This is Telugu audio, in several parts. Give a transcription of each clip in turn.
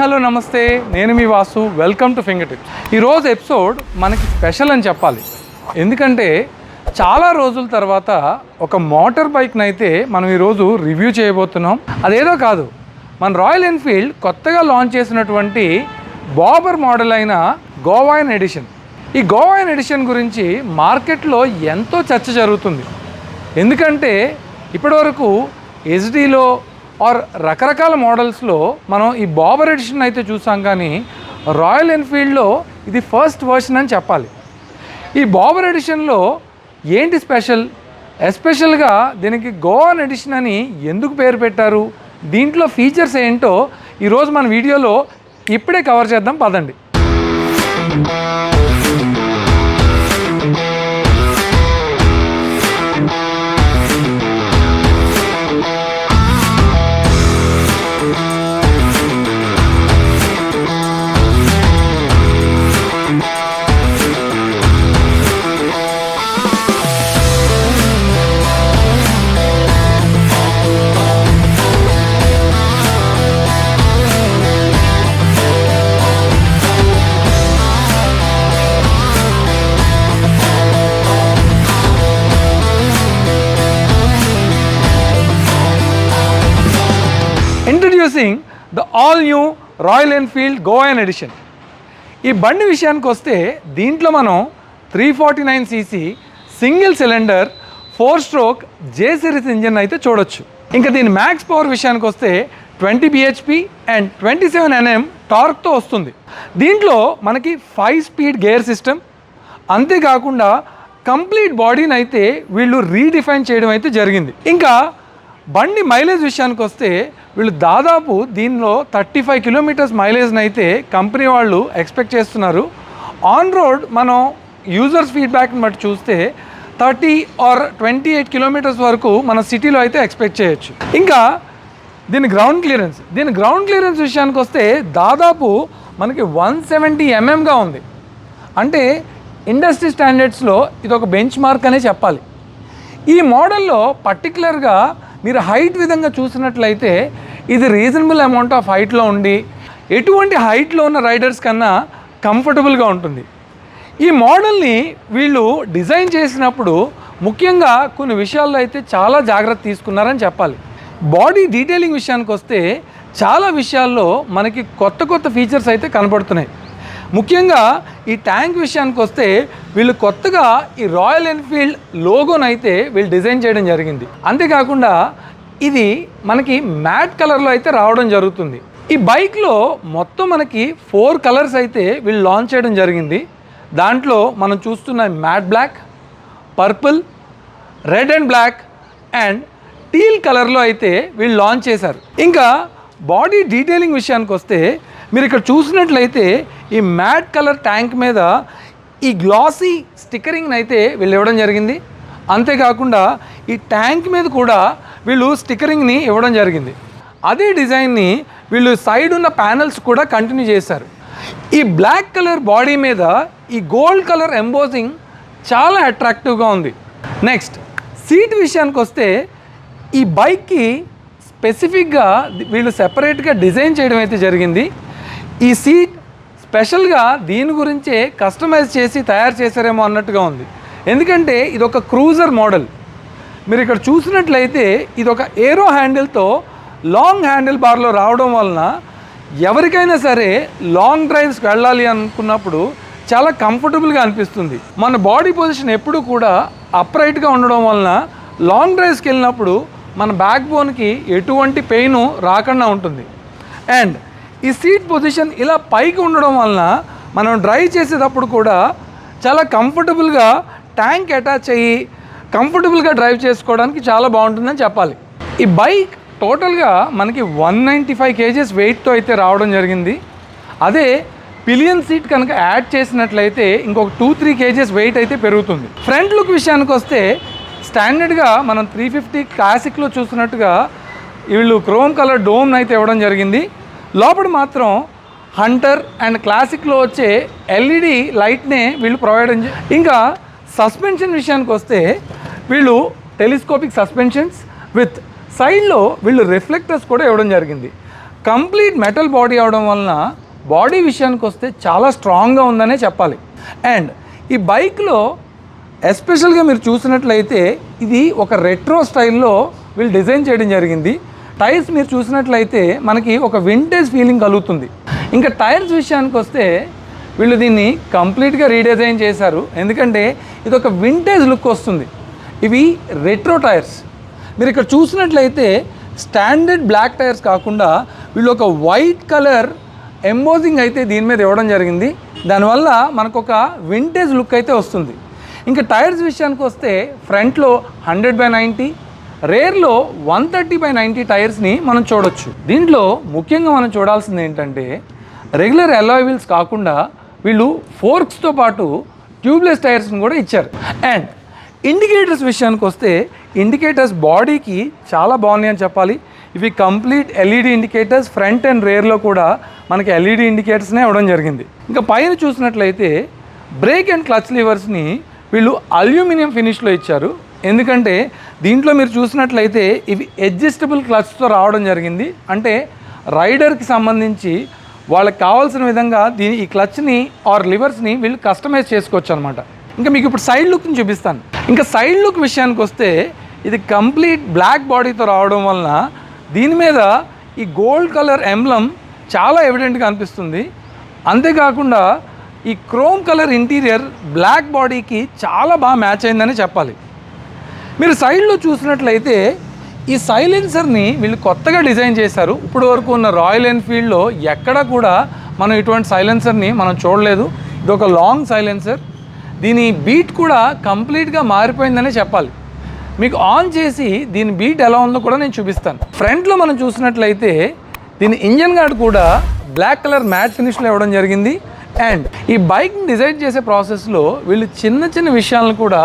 హలో నమస్తే, నేను మీ Vasu. Welcome to finger tips. ఈరోజు ఎపిసోడ్ మనకి స్పెషల్ అని చెప్పాలి. ఎందుకంటే చాలా రోజుల తర్వాత ఒక మోటార్ బైక్ని అయితే మనం ఈరోజు రివ్యూ చేయబోతున్నాం. అదేదో కాదు, మన రాయల్ ఎన్ఫీల్డ్ కొత్తగా లాంచ్ చేసినటువంటి బాబర్ మోడల్ అయిన గోవాయన్ ఎడిషన్. ఈ గోవాయన్ ఎడిషన్ గురించి మార్కెట్లో ఎంతో చర్చ జరుగుతుంది. ఎందుకంటే ఇప్పటివరకు హెచ్డీలో ఆర్ రకరకాల మోడల్స్లో మనం ఈ బాబర్ ఎడిషన్ అయితే చూసాం, కానీ రాయల్ ఎన్ఫీల్డ్లో ఇది ఫస్ట్ వర్షన్ అని చెప్పాలి. ఈ బాబర్ ఎడిషన్లో ఏంటి స్పెషల్? ఎస్పెషల్గా దీనికి గోవాన్ ఎడిషన్ అని ఎందుకు పేరు పెట్టారు, దీంట్లో ఫీచర్స్ ఏంటో ఈరోజు మన వీడియోలో ఇప్పుడే కవర్ చేద్దాం. పదండి. Introducing the all new Royal Enfield Goan edition. ఈ బండి విషయానికి వస్తే దీంట్లో మనం 349cc single cylinder 4 stroke J series engine అయితే చూడొచ్చు. ఇంకా దీని మ్యాక్స్ పవర్ విషయానికి వస్తే 20 bhp అండ్ 27 Nm టార్క్తో వస్తుంది. దీంట్లో మనకి 5 స్పీడ్ గేర్ సిస్టమ్, అంతేకాకుండా కంప్లీట్ బాడీని అయితే వీళ్ళు రీడిఫైన్ చేయడం అయితే జరిగింది. ఇంకా బండి మైలేజ్ విషయానికి వస్తే వీళ్ళు దాదాపు దీనిలో 35 కిలోమీటర్స్ మైలేజ్ని అయితే కంపెనీ వాళ్ళు ఎక్స్పెక్ట్ చేస్తున్నారు. ఆన్ రోడ్ మనం యూజర్స్ ఫీడ్బ్యాక్ని బట్టి చూస్తే 30 ఆర్ 28 కిలోమీటర్స్ వరకు మన సిటీలో అయితే ఎక్స్పెక్ట్ చేయొచ్చు. ఇంకా దీని గ్రౌండ్ క్లియరెన్స్ విషయానికి వస్తే దాదాపు మనకి 170 mm ఉంది. అంటే ఇండస్ట్రీ స్టాండర్డ్స్లో ఇది ఒక బెంచ్ మార్క్ అనే చెప్పాలి. ఈ మోడల్లో పర్టికులర్గా మీరు హైట్ విధంగా చూసినట్లయితే ఇది రీజనబుల్ అమౌంట్ ఆఫ్ హైట్లో ఉండి ఎటువంటి హైట్లో ఉన్న రైడర్స్ కన్నా కంఫర్టబుల్గా ఉంటుంది. ఈ మోడల్ని వీళ్ళు డిజైన్ చేసినప్పుడు ముఖ్యంగా కొన్ని విషయాల్లో అయితే చాలా జాగ్రత్త తీసుకున్నారని చెప్పాలి. బాడీ డీటెయిలింగ్ విషయానికి వస్తే చాలా విషయాల్లో మనకి కొత్త ఫీచర్స్ అయితే కనబడుతున్నాయి. ముఖ్యంగా ఈ ట్యాంక్ విషయానికి వస్తే వీళ్ళు కొత్తగా ఈ రాయల్ ఎన్ఫీల్డ్ లోగోని అయితే వీళ్ళు డిజైన్ చేయడం జరిగింది. అంతేకాకుండా ఇది మనకి మ్యాట్ కలర్లో అయితే రావడం జరుగుతుంది. ఈ బైక్లో మొత్తం మనకి 4 కలర్స్ అయితే వీళ్ళు లాంచ్ చేయడం జరిగింది. దాంట్లో మనం చూస్తున్న matte black, purple, red and black and teal కలర్లో అయితే వీళ్ళు లాంచ్ చేశారు. ఇంకా బాడీ డీటెయిలింగ్ విషయానికి వస్తే మీరు ఇక్కడ చూసినట్లయితే ఈ మ్యాట్ కలర్ ట్యాంక్ మీద ఈ గ్లాసీ స్టిక్కరింగ్ని అయితే వీళ్ళు ఇవ్వడం జరిగింది. అంతేకాకుండా ఈ ట్యాంక్ మీద కూడా వీళ్ళు స్టిక్కరింగ్ని ఇవ్వడం జరిగింది. అదే డిజైన్ని వీళ్ళు సైడ్ ఉన్న ప్యానల్స్ కూడా కంటిన్యూ చేశారు. ఈ బ్లాక్ కలర్ బాడీ మీద ఈ గోల్డ్ కలర్ ఎంబోజింగ్ చాలా అట్రాక్టివ్గా ఉంది. నెక్స్ట్ సీట్ విషయానికి వస్తే ఈ బైక్కి స్పెసిఫిక్గా వీళ్ళు సెపరేట్గా డిజైన్ చేయడం అయితే జరిగింది. ఈ సీట్ స్పెషల్గా దీని గురించే కస్టమైజ్ చేసి తయారు చేశారేమో అన్నట్టుగా ఉంది. ఎందుకంటే ఇది ఒక క్రూజర్ మోడల్. మీరు ఇక్కడ చూసినట్లయితే ఇది ఒక ఏరో హ్యాండిల్తో లాంగ్ హ్యాండిల్ బార్లో రావడం వలన ఎవరికైనా సరే లాంగ్ డ్రైవ్స్కి వెళ్ళాలి అనుకున్నప్పుడు చాలా కంఫర్టబుల్గా అనిపిస్తుంది. మన బాడీ పొజిషన్ ఎప్పుడు కూడా అప్రైట్గా ఉండడం వలన లాంగ్ డ్రైవ్స్కి వెళ్ళినప్పుడు మన బ్యాక్ బోన్కి ఎటువంటి పెయిన్ రాకుండా ఉంటుంది. అండ్ ఈ సీట్ పొజిషన్ ఇలా పైకి ఉండడం వలన మనం డ్రైవ్ చేసేటప్పుడు కూడా చాలా కంఫర్టబుల్గా ట్యాంక్ అటాచ్ అయ్యి కంఫర్టబుల్గా డ్రైవ్ చేసుకోవడానికి చాలా బాగుంటుందని చెప్పాలి. ఈ బైక్ టోటల్గా మనకి 195 kgs వెయిట్తో అయితే రావడం జరిగింది. అదే పిలియన్ సీట్ కనుక యాడ్ చేసినట్లయితే ఇంకొక 2-3 kgs వెయిట్ అయితే పెరుగుతుంది. ఫ్రంట్ లుక్ విషయానికి వస్తే స్టాండర్డ్గా మనం 350 క్లాసిక్లో చూసినట్టుగా వీళ్ళు క్రోమ్ కలర్ డోమ్ని అయితే ఇవ్వడం జరిగింది. లోపల మాత్రం హంటర్ అండ్ క్లాసిక్లో వచ్చే ఎల్ఈడి లైట్నే వీళ్ళు ప్రొవైడ్. ఇంకా సస్పెన్షన్ విషయానికి వస్తే వీళ్ళు టెలిస్కోపిక్ సస్పెన్షన్స్ విత్ సైడ్లో వీళ్ళు రిఫ్లెక్టర్స్ కూడా ఇవ్వడం జరిగింది. కంప్లీట్ మెటల్ బాడీ అవడం వలన బాడీ విషయానికి వస్తే చాలా స్ట్రాంగ్గా ఉందనే చెప్పాలి. అండ్ ఈ బైక్లో ఎస్పెషల్గా మీరు చూసినట్లయితే ఇది ఒక రెట్రో స్టైల్లో వీళ్ళు డిజైన్ చేయడం జరిగింది. టైర్స్ మీరు చూసినట్లయితే మనకి ఒక వింటేజ్ ఫీలింగ్ కలుగుతుంది. ఇంకా టైర్స్ విషయానికి వస్తే వీళ్ళు దీన్ని కంప్లీట్గా రీడిజైన్ చేశారు, ఎందుకంటే ఇది ఒక వింటేజ్ లుక్ వస్తుంది. ఇవి రెట్రో టైర్స్. మీరు ఇక్కడ చూసినట్లయితే స్టాండర్డ్ బ్లాక్ టైర్స్ కాకుండా వీళ్ళు ఒక వైట్ కలర్ ఎంబోజింగ్ అయితే దీని మీద ఇవ్వడం జరిగింది. దానివల్ల మనకు ఒక వింటేజ్ లుక్ అయితే వస్తుంది. ఇంకా టైర్స్ విషయానికి వస్తే ఫ్రంట్లో 100/90, రేర్లో 130/90 టైర్స్ని మనం చూడొచ్చు. దీంట్లో ముఖ్యంగా మనం చూడాల్సింది ఏంటంటే రెగ్యులర్ అలాయ్ వీల్స్ కాకుండా వీళ్ళు ఫోర్క్స్తో పాటు ట్యూబ్లెస్ టైర్స్ని కూడా ఇచ్చారు. అండ్ ఇండికేటర్స్ విషయానికి వస్తే ఇండికేటర్స్ బాడీకి చాలా బాగున్నాయి అని చెప్పాలి. ఇవి complete LED indicators, front and రేర్లో కూడా మనకి ఎల్ఈడి ఇండికేటర్స్నే ఇవ్వడం జరిగింది. ఇంకా పైన చూసినట్లయితే బ్రేక్ అండ్ క్లచ్ లివర్స్ని వీళ్ళు అల్యూమినియం ఫినిష్లో ఇచ్చారు. ఎందుకంటే దీంట్లో మీరు చూసినట్లయితే ఇవి అడ్జస్టబుల్ క్లచ్తో రావడం జరిగింది. అంటే రైడర్కి సంబంధించి వాళ్ళకి కావాల్సిన విధంగా ఈ క్లచ్ని ఆర్ లివర్స్ని వీళ్ళు కస్టమైజ్ చేసుకోవచ్చు అనమాట. ఇంకా మీకు ఇప్పుడు సైడ్ లుక్ని చూపిస్తాను. ఇంకా సైడ్ లుక్ విషయానికి వస్తే ఇది కంప్లీట్ బ్లాక్ బాడీతో రావడం వలన దీని మీద ఈ గోల్డ్ కలర్ ఎంబ్లమ్ చాలా ఎవిడెంట్గా అనిపిస్తుంది. అంతేకాకుండా ఈ క్రోమ్ కలర్ ఇంటీరియర్ బ్లాక్ బాడీకి చాలా బాగా మ్యాచ్ అయిందని చెప్పాలి. మీరు సైడ్లో చూసినట్లయితే ఈ సైలెన్సర్ని వీళ్ళు కొత్తగా డిజైన్ చేశారు. ఇప్పుడు వరకు ఉన్న రాయల్ ఎన్ఫీల్డ్లో ఎక్కడా కూడా మనం ఇటువంటి సైలెన్సర్ని మనం చూడలేదు. ఇది ఒక లాంగ్ సైలెన్సర్. దీని బీట్ కూడా కంప్లీట్గా మారిపోయిందనే చెప్పాలి. మీకు ఆన్ చేసి దీని బీట్ ఎలా ఉందో కూడా నేను చూపిస్తాను. ఫ్రంట్లో మనం చూసినట్లయితే దీని ఇంజన్ గార్డ్ కూడా బ్లాక్ కలర్ మ్యాట్ ఫినిష్లో ఇవ్వడం జరిగింది. అండ్ ఈ బైక్ని డిజైన్ చేసే ప్రాసెస్లో వీళ్ళు చిన్న చిన్న విషయాలను కూడా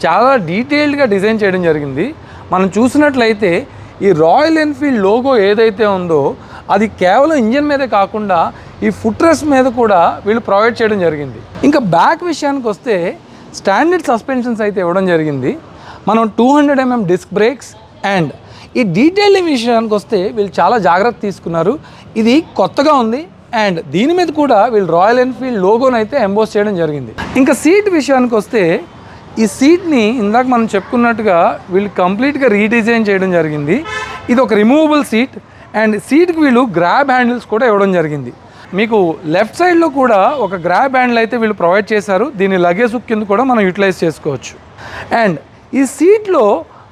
చాలా డీటెయిల్డ్గా డిజైన్ చేయడం జరిగింది. మనం చూసినట్లయితే ఈ రాయల్ ఎన్ఫీల్డ్ లోగో ఏదైతే ఉందో అది కేవలం ఇంజన్ మీదే కాకుండా ఈ ఫుట్ రెస్ట్ మీద కూడా వీళ్ళు ప్రొవైడ్ చేయడం జరిగింది. ఇంకా బ్యాక్ విషయానికి వస్తే స్టాండర్డ్ సస్పెన్షన్స్ అయితే ఇవ్వడం జరిగింది. మనం 200 mm డిస్క్ బ్రేక్స్. అండ్ ఈ డీటెయిలింగ్ విషయానికి వస్తే వీళ్ళు చాలా జాగ్రత్త తీసుకున్నారు. ఇది కొత్తగా ఉంది. అండ్ దీని మీద కూడా వీళ్ళు రాయల్ ఎన్ఫీల్డ్ లోగోని అయితే ఎంబోస్ చేయడం జరిగింది. ఇంకా సీట్ విషయానికి వస్తే ఈ సీట్ని ఇందాక మనం చెప్పుకున్నట్టుగా వీళ్ళు కంప్లీట్గా రీడిజైన్ చేయడం జరిగింది. ఇది ఒక రిమూవబుల్ సీట్. అండ్ సీట్కి వీళ్ళు గ్రాబ్ హ్యాండిల్స్ కూడా ఇవ్వడం జరిగింది. మీకు లెఫ్ట్ సైడ్లో కూడా ఒక గ్రాబ్ హ్యాండిల్ అయితే వీళ్ళు ప్రొవైడ్ చేశారు. దీన్ని లగేజ్ కింద కూడా మనం యూటిలైజ్ చేసుకోవచ్చు. అండ్ ఈ సీట్లో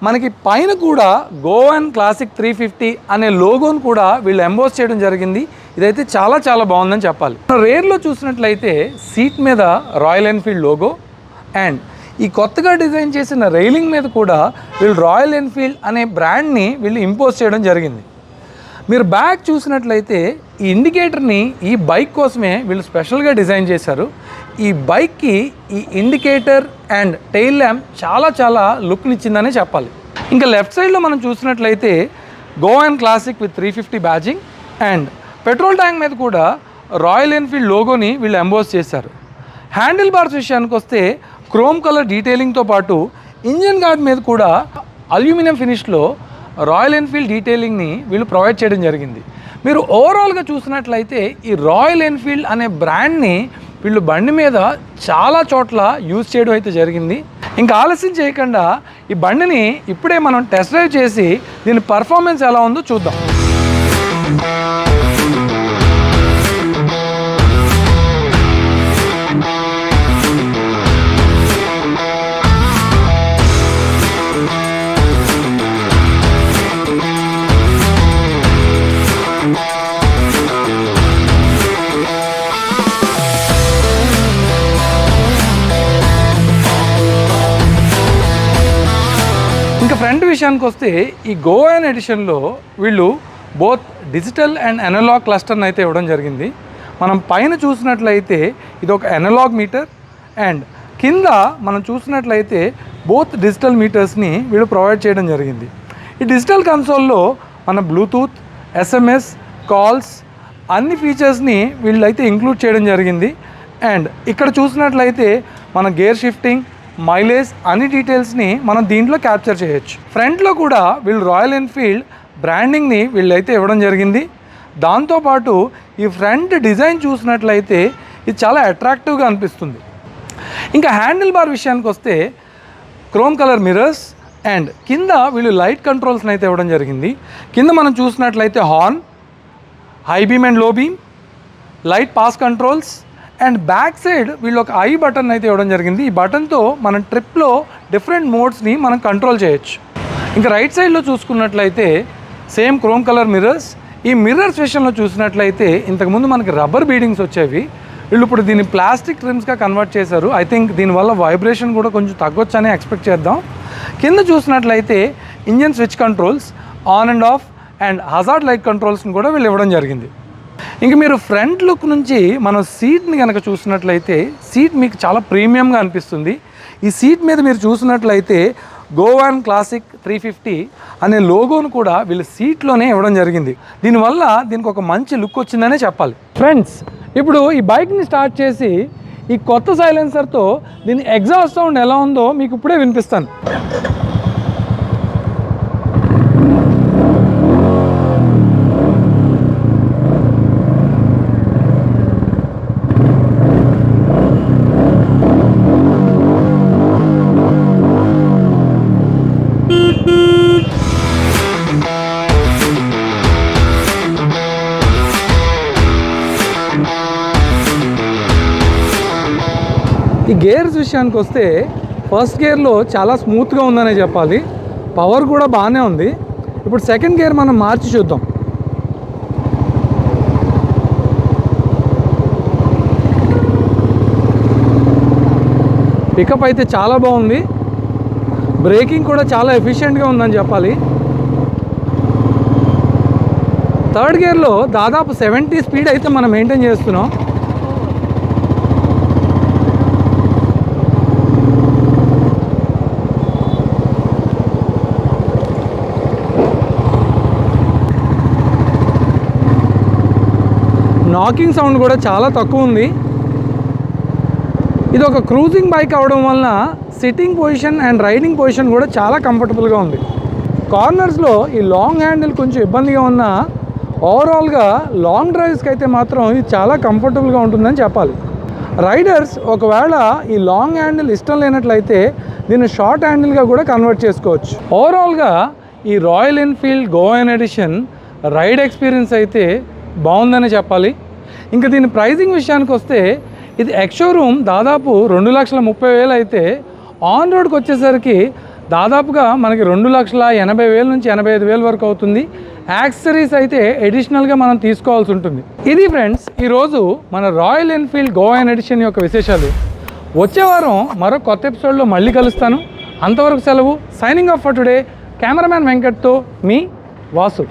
మనకి పైన కూడా గోవాన్ క్లాసిక్ 350 అనే లోగోను కూడా వీళ్ళు ఎంబోస్ చేయడం జరిగింది. ఇదైతే చాలా చాలా బాగుందని చెప్పాలి. రేర్లో చూసినట్లయితే సీట్ మీద రాయల్ ఎన్ఫీల్డ్ లోగో అండ్ ఈ కొత్తగా డిజైన్ చేసిన రైలింగ్ మీద కూడా వీళ్ళు రాయల్ ఎన్ఫీల్డ్ అనే బ్రాండ్ని వీళ్ళు ఇంపోజ్ చేయడం జరిగింది. మీరు బ్యాక్ చూసినట్లయితే ఈ ఇండికేటర్ని ఈ బైక్ కోసమే వీళ్ళు స్పెషల్గా డిజైన్ చేశారు. ఈ బైక్కి ఈ ఇండికేటర్ అండ్ టెయిల్ ల్యాంప్ చాలా చాలా లుక్ని ఇచ్చిందనే చెప్పాలి. ఇంకా లెఫ్ట్ సైడ్లో మనం చూసినట్లయితే Goan classic with 350 badging and petrol tank మీద కూడా రాయల్ ఎన్ఫీల్డ్ లోగోని వీళ్ళు ఎంబోస్ చేశారు. హ్యాండిల్ బార్స్ విషయానికి వస్తే క్రోమ్ కలర్ డీటెయిలింగ్తో పాటు ఇంజన్ గార్డ్ మీద కూడా అల్యూమినియం ఫినిష్లో రాయల్ ఎన్ఫీల్డ్ డీటెయిలింగ్ని వీళ్ళు ప్రొవైడ్ చేయడం జరిగింది. మీరు ఓవరాల్గా చూసినట్లయితే ఈ రాయల్ ఎన్ఫీల్డ్ అనే బ్రాండ్ని వీళ్ళు బండి మీద చాలా చోట్ల యూజ్ చేయడం అయితే జరిగింది. ఇంకా ఆలస్యం చేయకుండా ఈ బండిని ఇప్పుడే మనం టెస్ట్ డ్రైవ్ చేసి దీని పర్ఫార్మెన్స్ ఎలా ఉందో చూద్దాం. ఇంకా ఫ్రంట్ విషయానికి వస్తే ఈ గోవాన్ ఎడిషన్లో వీళ్ళు బోత్ డిజిటల్ అండ్ అనలాగ్ క్లస్టర్ని అయితే ఇవ్వడం జరిగింది. మనం పైన చూసినట్లయితే ఇది ఒక అనలాగ్ మీటర్ అండ్ కింద మనం చూసినట్లయితే బోత్ డిజిటల్ మీటర్స్ని వీళ్ళు ప్రొవైడ్ చేయడం జరిగింది. ఈ డిజిటల్ కన్సోల్లో మన బ్లూటూత్, SMS, కాల్స్ అన్ని ఫీచర్స్ని వీళ్ళైతే ఇంక్లూడ్ చేయడం జరిగింది. అండ్ ఇక్కడ చూసినట్లయితే మన గేర్ షిఫ్టింగ్, మైలేజ్ అన్ని డీటెయిల్స్ని మనం దీంట్లో క్యాప్చర్ చేయొచ్చు. ఫ్రంట్లో కూడా వీళ్ళు రాయల్ ఎన్ఫీల్డ్ బ్రాండింగ్ని వీళ్ళైతే ఇవ్వడం జరిగింది. దాంతోపాటు ఈ ఫ్రంట్ డిజైన్ చూసినట్లయితే ఇది చాలా అట్రాక్టివ్గా అనిపిస్తుంది. ఇంకా హ్యాండిల్ బార్ విషయానికి వస్తే క్రోమ్ కలర్ మిర్రర్స్ అండ్ కింద వీళ్ళు లైట్ కంట్రోల్స్ని అయితే ఇవ్వడం జరిగింది. కింద మనం చూసినట్లయితే హార్న్, హై బీమ్ అండ్ లో beam, light pass controls and back side వీళ్ళు ఒక ఐ బటన్ అయితే ఇవ్వడం జరిగింది. ఈ బటన్తో మనం ట్రిప్లో డిఫరెంట్ మోడ్స్ని మనం కంట్రోల్ చేయొచ్చు. ఇంకా రైట్ సైడ్లో చూసుకున్నట్లయితే సేమ్ క్రోమ్ కలర్ మిర్రర్స్. ఈ మిర్రర్స్ విషయంలో చూసినట్లయితే ఇంతకుముందు మనకి రబ్బర్ బీడింగ్స్ వచ్చేవి, వీళ్ళు ఇప్పుడు దీన్ని ప్లాస్టిక్ ట్రిమ్స్గా కన్వర్ట్ చేశారు. ఐ థింక్ దీనివల్ల వైబ్రేషన్ కూడా కొంచెం తగ్గొచ్చని ఎక్స్పెక్ట్ చేద్దాం. కింద చూసినట్లయితే engine switch controls, on and off and hazard light కంట్రోల్స్ని కూడా వీళ్ళు ఇవ్వడం జరిగింది. ఇంక మీరు ఫ్రంట్ లుక్ నుంచి మనం సీట్ని కనుక చూసినట్లయితే సీట్ మీకు చాలా ప్రీమియంగా అనిపిస్తుంది. ఈ సీట్ మీద మీరు చూసినట్లయితే గోవాన్ క్లాసిక్ 350 అనే లోగోను కూడా వీళ్ళు సీట్లోనే ఇవ్వడం జరిగింది. దీనివల్ల దీనికి ఒక మంచి లుక్ వచ్చిందనే చెప్పాలి. ఫ్రెండ్స్, ఇప్పుడు ఈ బైక్ని స్టార్ట్ చేసి ఈ కొత్త సైలెన్సర్తో దీని ఎగ్జాస్ట్ సౌండ్ ఎలా ఉందో మీకు ఇప్పుడే వినిపిస్తాను. ఈ గేర్స్ విషయానికి వస్తే ఫస్ట్ గేర్లో చాలా స్మూత్గా ఉందనే చెప్పాలి, పవర్ కూడా బాగానే ఉంది. ఇప్పుడు సెకండ్ గేర్ మనం మార్చి చూద్దాం. పికప్ అయితే చాలా బాగుంది, బ్రేకింగ్ కూడా చాలా ఎఫిషియెంట్గా ఉందని చెప్పాలి. థర్డ్ గేర్లో దాదాపు 70 స్పీడ్ అయితే మనం మెయింటైన్ చేస్తున్నాం. నాకింగ్ సౌండ్ కూడా చాలా తక్కువ ఉంది. ఇది ఒక క్రూజింగ్ బైక్ అవడం వలన sitting position and riding position కూడా చాలా కంఫర్టబుల్గా ఉంది. కార్నర్స్లో ఈ లాంగ్ హ్యాండిల్ కొంచెం ఇబ్బందిగా ఉన్నా ఓవరాల్గా లాంగ్ డ్రైవ్స్కి అయితే మాత్రం ఇది చాలా కంఫర్టబుల్గా ఉంటుందని చెప్పాలి. రైడర్స్ ఒకవేళ ఈ లాంగ్ హ్యాండిల్ ఇష్టం లేనట్లయితే దీన్ని షార్ట్ హ్యాండిల్గా కూడా కన్వర్ట్ చేసుకోవచ్చు. ఓవరాల్గా ఈ రాయల్ ఎన్ఫీల్డ్ గోవాన్ ఎడిషన్ రైడ్ ఎక్స్పీరియన్స్ అయితే బాగుందని చెప్పాలి. ఇంకా దీని ప్రైజింగ్ విషయానికి వస్తే ఇది ఎక్స్-షోరూమ్ దాదాపు 2,30,000 అయితే ఆన్ రోడ్కి వచ్చేసరికి దాదాపుగా మనకి 2,80,000 నుంచి 85,000 వరకు అవుతుంది. యాక్సెసరీస్ అయితే అడిషనల్గా మనం తీసుకోవాల్సి ఉంటుంది. ఇది ఫ్రెండ్స్ ఈరోజు మన రాయల్ ఎన్ఫీల్డ్ గోవాన్ ఎడిషన్ యొక్క విశేషాలు. వచ్చే వారం మరో కొత్త ఎపిసోడ్లో మళ్ళీ కలుస్తాను. అంతవరకు సెలవు. Signing off for today. Cameraman వెంకట్తో మీ వాసు.